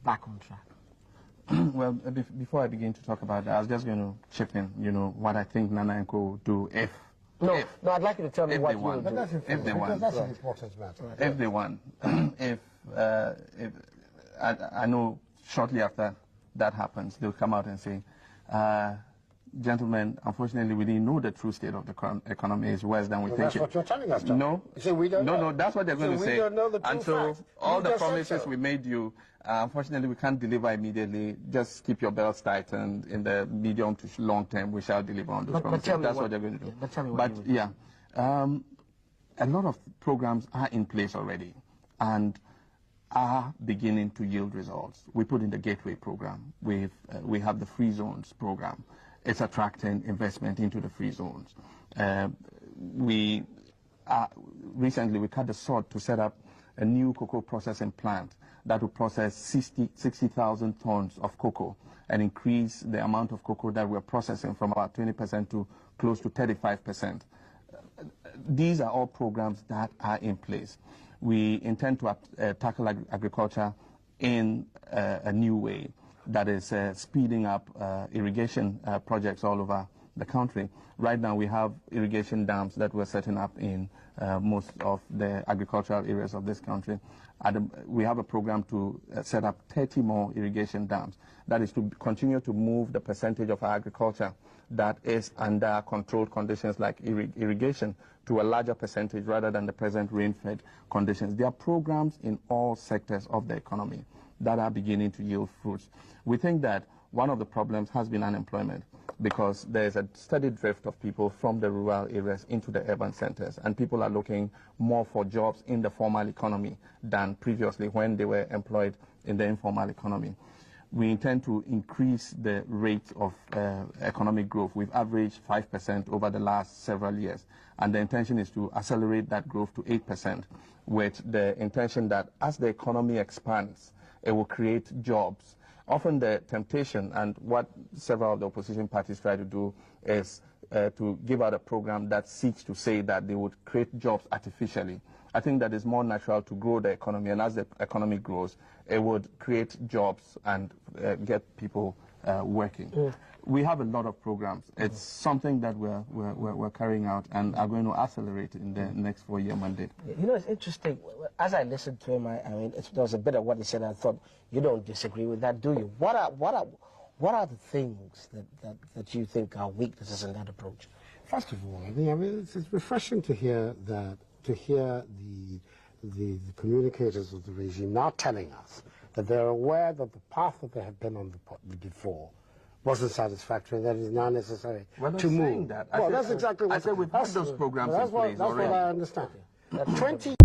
back on track? Well, before I begin to talk about that, I was just going to chip in, what I think Nana & Co will do if... No, I'd like you to tell me what you will do. But that's important, if they want. that's an important matter. If they want. if I know shortly after that happens, they'll come out and say, gentlemen, unfortunately, we didn't know the true state of the economy is worse than we think. That's what you're telling us, John. No. You say we don't know. No, that's what they're going to say. We don't know the true and so facts. all You the just said promises so. we made you, unfortunately, we can't deliver immediately. Just keep your belts tight, and in the medium to long term, we shall deliver on those promises. That's what they're going to do. But tell me what you would yeah, a lot of programs are in place already and are beginning to yield results. We put in the Gateway program. We have the Free Zones program. It's attracting investment into the free zones. Recently we cut the sod to set up a new cocoa processing plant that will process 60,000 tons of cocoa and increase the amount of cocoa that we're processing from about 20% to close to 35%. These are all programs that are in place. We intend to tackle agriculture in a new way that is speeding up irrigation projects all over the country. Right now we have irrigation dams that we're setting up in most of the agricultural areas of this country. We have a program to set up 30 more irrigation dams. That is to continue to move the percentage of our agriculture that is under controlled conditions like irrigation to a larger percentage rather than the present rain-fed conditions. There are programs in all sectors of the economy that are beginning to yield fruits. We think that one of the problems has been unemployment because there's a steady drift of people from the rural areas into the urban centers, and people are looking more for jobs in the formal economy than previously when they were employed in the informal economy. We intend to increase the rate of economic growth. We've averaged 5% over the last several years, and the intention is to accelerate that growth to 8%, with the intention that as the economy expands, it will create jobs. Often the temptation, and what several of the opposition parties try to do, is to give out a program that seeks to say that they would create jobs artificially. I think that it's more natural to grow the economy, and as the economy grows, it would create jobs and get people working. We have a lot of programs. It's something that we're carrying out and are going to accelerate in the next 4-year mandate. It's interesting. As I listened to him, there was a bit of what he said. I thought, you don't disagree with that, do you? What are the things that you think are weaknesses in that approach? First of all, it's refreshing to hear that, the communicators of the regime now telling us that they're aware that the path that they have been on before wasn't satisfactory, that it is now necessary to move. That. Well, that's exactly what I said. We've had those programs in place already. That's what I understand. 20